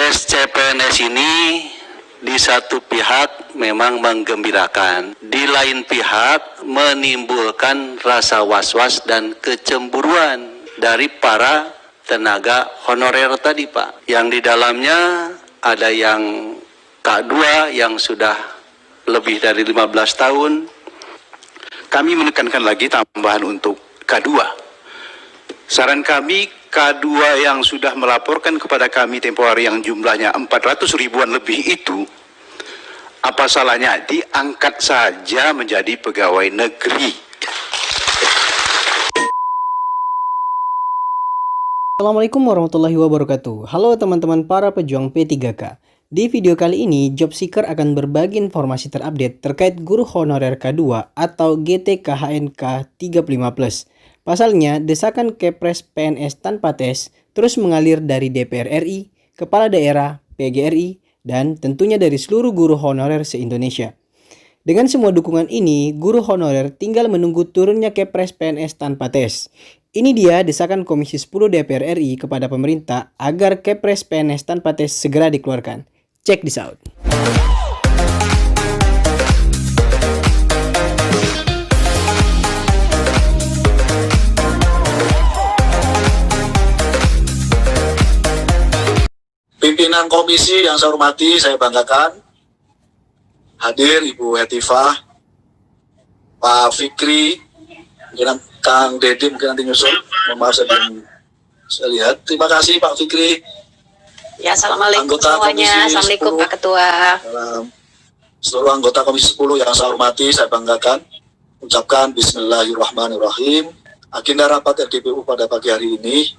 Kepres CPNS ini di satu pihak memang menggembirakan, di lain pihak menimbulkan rasa was-was dan kecemburuan dari para tenaga honorer tadi, Pak. Yang di dalamnya ada yang K2 yang sudah lebih dari 15 tahun. Kami menekankan lagi tambahan untuk K2. Saran kami, K2 yang sudah melaporkan kepada kami tempoh hari yang jumlahnya 400 ribuan lebih itu, apa salahnya diangkat saja menjadi pegawai negeri. Assalamualaikum warahmatullahi wabarakatuh. Halo teman-teman para pejuang P3K. Di video kali ini, Job Seeker akan berbagi informasi terupdate terkait guru honorer K2 atau GTKHNK 35+. Pasalnya, desakan Kepres PNS tanpa tes terus mengalir dari DPR RI, Kepala Daerah, PGRI, dan tentunya dari seluruh guru honorer se-Indonesia. Dengan semua dukungan ini, guru honorer tinggal menunggu turunnya Kepres PNS tanpa tes. Ini dia desakan Komisi 10 DPR RI kepada pemerintah agar Kepres PNS tanpa tes segera dikeluarkan. Check this out. Pimpinan komisi yang saya hormati, saya banggakan, hadir Ibu Hetifah, Pak Fikri, mungkin Kang Deddy mungkin nanti nyusul, maaf saya lihat. Terima kasih Pak Fikri. Ya, assalamualaikum Anggota semuanya. Komisi Assalamualaikum 10. Pak Ketua. Seluruh anggota Komisi 10 yang saya hormati, saya banggakan. Ucapkan Bismillahirrahmanirrahim. Agenda rapat RDPU pada pagi hari ini,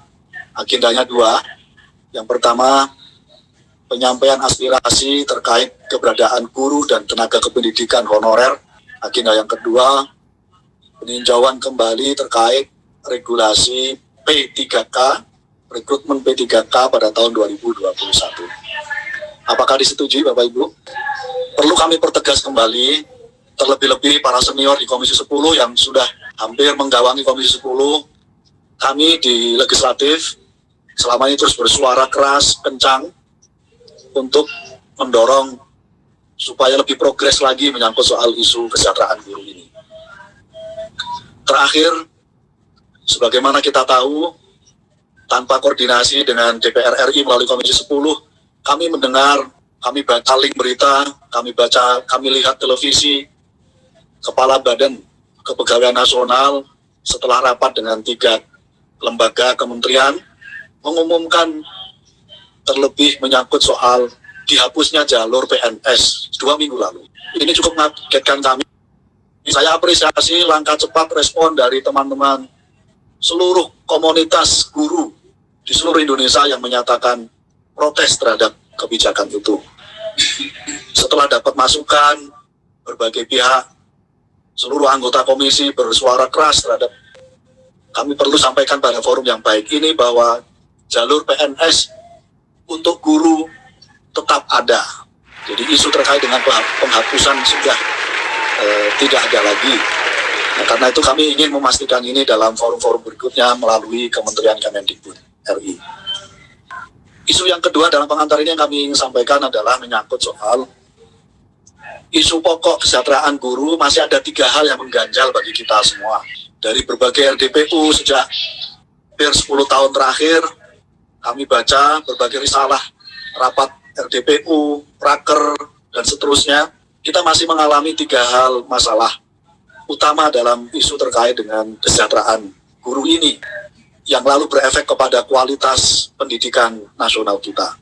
agendanya dua. Yang pertama, penyampaian aspirasi terkait keberadaan guru dan tenaga kependidikan honorer. Agenda yang kedua, peninjauan kembali terkait regulasi P3K, rekrutmen P3K pada tahun 2021. Apakah disetujui Bapak Ibu? Perlu kami pertegas kembali, terlebih-lebih para senior di Komisi 10 yang sudah hampir menggawangi Komisi 10, kami di legislatif selama ini terus bersuara keras, kencang, untuk mendorong supaya lebih progres lagi menyangkut soal isu kesejahteraan guru ini. Terakhir, sebagaimana kita tahu, tanpa koordinasi dengan DPR RI melalui Komisi 10, kami mendengar, kami baca link berita, kami lihat televisi, Kepala Badan Kepegawaian Nasional setelah rapat dengan 3 lembaga kementerian mengumumkan terlebih menyangkut soal dihapusnya jalur PNS 2 minggu lalu. Ini cukup mengagetkan kami. Saya apresiasi langkah cepat respon dari teman-teman seluruh komunitas guru di seluruh Indonesia yang menyatakan protes terhadap kebijakan itu. Setelah dapat masukan berbagai pihak, seluruh anggota komisi bersuara keras terhadap, kami perlu sampaikan pada forum yang baik ini bahwa jalur PNS untuk guru tetap ada. Jadi isu terkait dengan penghapusan sudah tidak ada lagi. Nah, karena itu kami ingin memastikan ini dalam forum-forum berikutnya melalui Kementerian Kemendikbud RI. Isu yang kedua dalam pengantar ini yang kami ingin sampaikan adalah menyangkut soal isu pokok kesejahteraan guru. Masih ada 3 hal yang mengganjal bagi kita semua. Dari berbagai RDPU sejak hampir 10 tahun terakhir, kami baca berbagai risalah, rapat RDPU, praker, dan seterusnya. Kita masih mengalami 3 hal masalah utama dalam isu terkait dengan kesejahteraan guru ini, yang lalu berefek kepada kualitas pendidikan nasional kita.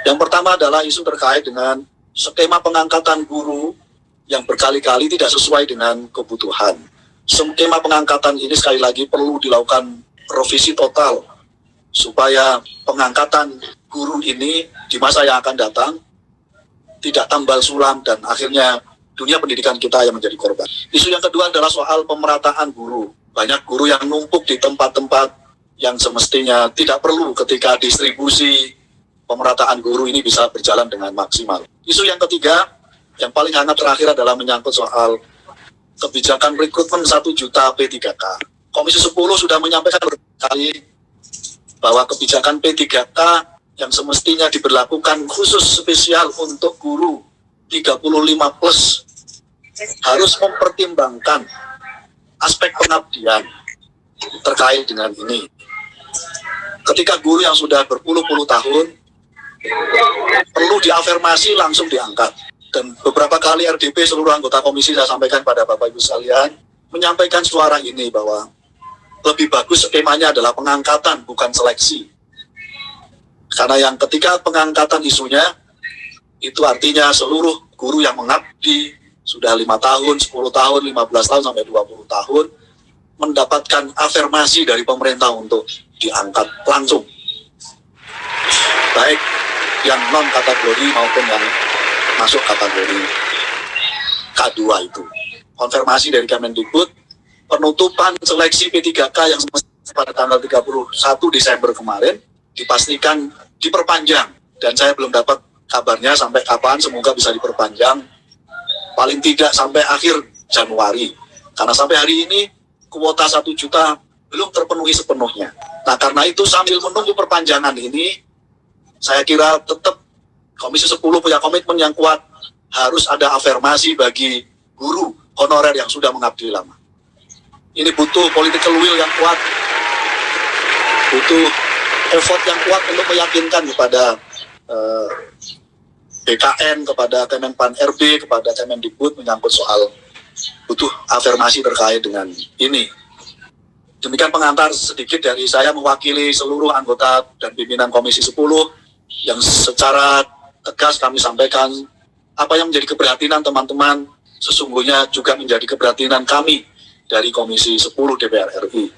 Yang pertama adalah isu terkait dengan skema pengangkatan guru yang berkali-kali tidak sesuai dengan kebutuhan. Skema pengangkatan ini sekali lagi perlu dilakukan revisi total, supaya pengangkatan guru ini di masa yang akan datang tidak tambal sulam dan akhirnya dunia pendidikan kita yang menjadi korban. Isu yang kedua adalah soal pemerataan guru. Banyak guru yang numpuk di tempat-tempat yang semestinya tidak perlu ketika distribusi pemerataan guru ini bisa berjalan dengan maksimal. Isu yang ketiga, yang paling hangat terakhir adalah menyangkut soal kebijakan rekrutmen 1 juta P3K. Komisi 10 sudah menyampaikan berkali bahwa kebijakan P3K yang semestinya diberlakukan khusus spesial untuk guru 35 plus harus mempertimbangkan aspek pengabdian terkait dengan ini. Ketika guru yang sudah berpuluh-puluh tahun perlu diafirmasi langsung diangkat. Dan beberapa kali RDP seluruh anggota komisi saya sampaikan pada Bapak Ibu sekalian, menyampaikan suara ini bahwa lebih bagus skemanya adalah pengangkatan bukan seleksi. Karena yang ketika pengangkatan isunya, itu artinya seluruh guru yang mengabdi sudah 5 tahun, 10 tahun, 15 tahun sampai 20 tahun mendapatkan afirmasi dari pemerintah untuk diangkat langsung. Baik yang non kategori maupun yang masuk kategori K2 itu. Konfirmasi dari Kemendikbud, penutupan seleksi P3K yang pada tanggal 31 Desember kemarin dipastikan diperpanjang. Dan saya belum dapat kabarnya sampai kapan, semoga bisa diperpanjang. Paling tidak sampai akhir Januari. Karena sampai hari ini kuota 1 juta belum terpenuhi sepenuhnya. Nah karena itu sambil menunggu perpanjangan ini, saya kira tetap Komisi 10 punya komitmen yang kuat, harus ada afirmasi bagi guru honorer yang sudah mengabdi lama. Ini butuh political will yang kuat, butuh effort yang kuat untuk meyakinkan kepada BKN, kepada Kemenpan RB, kepada Kemendikbud menyangkut soal butuh afirmasi terkait dengan ini. Demikian pengantar sedikit dari saya mewakili seluruh anggota dan pimpinan Komisi 10 yang secara tegas kami sampaikan apa yang menjadi keprihatinan teman-teman sesungguhnya juga menjadi keprihatinan kami dari Komisi 10 DPR RI.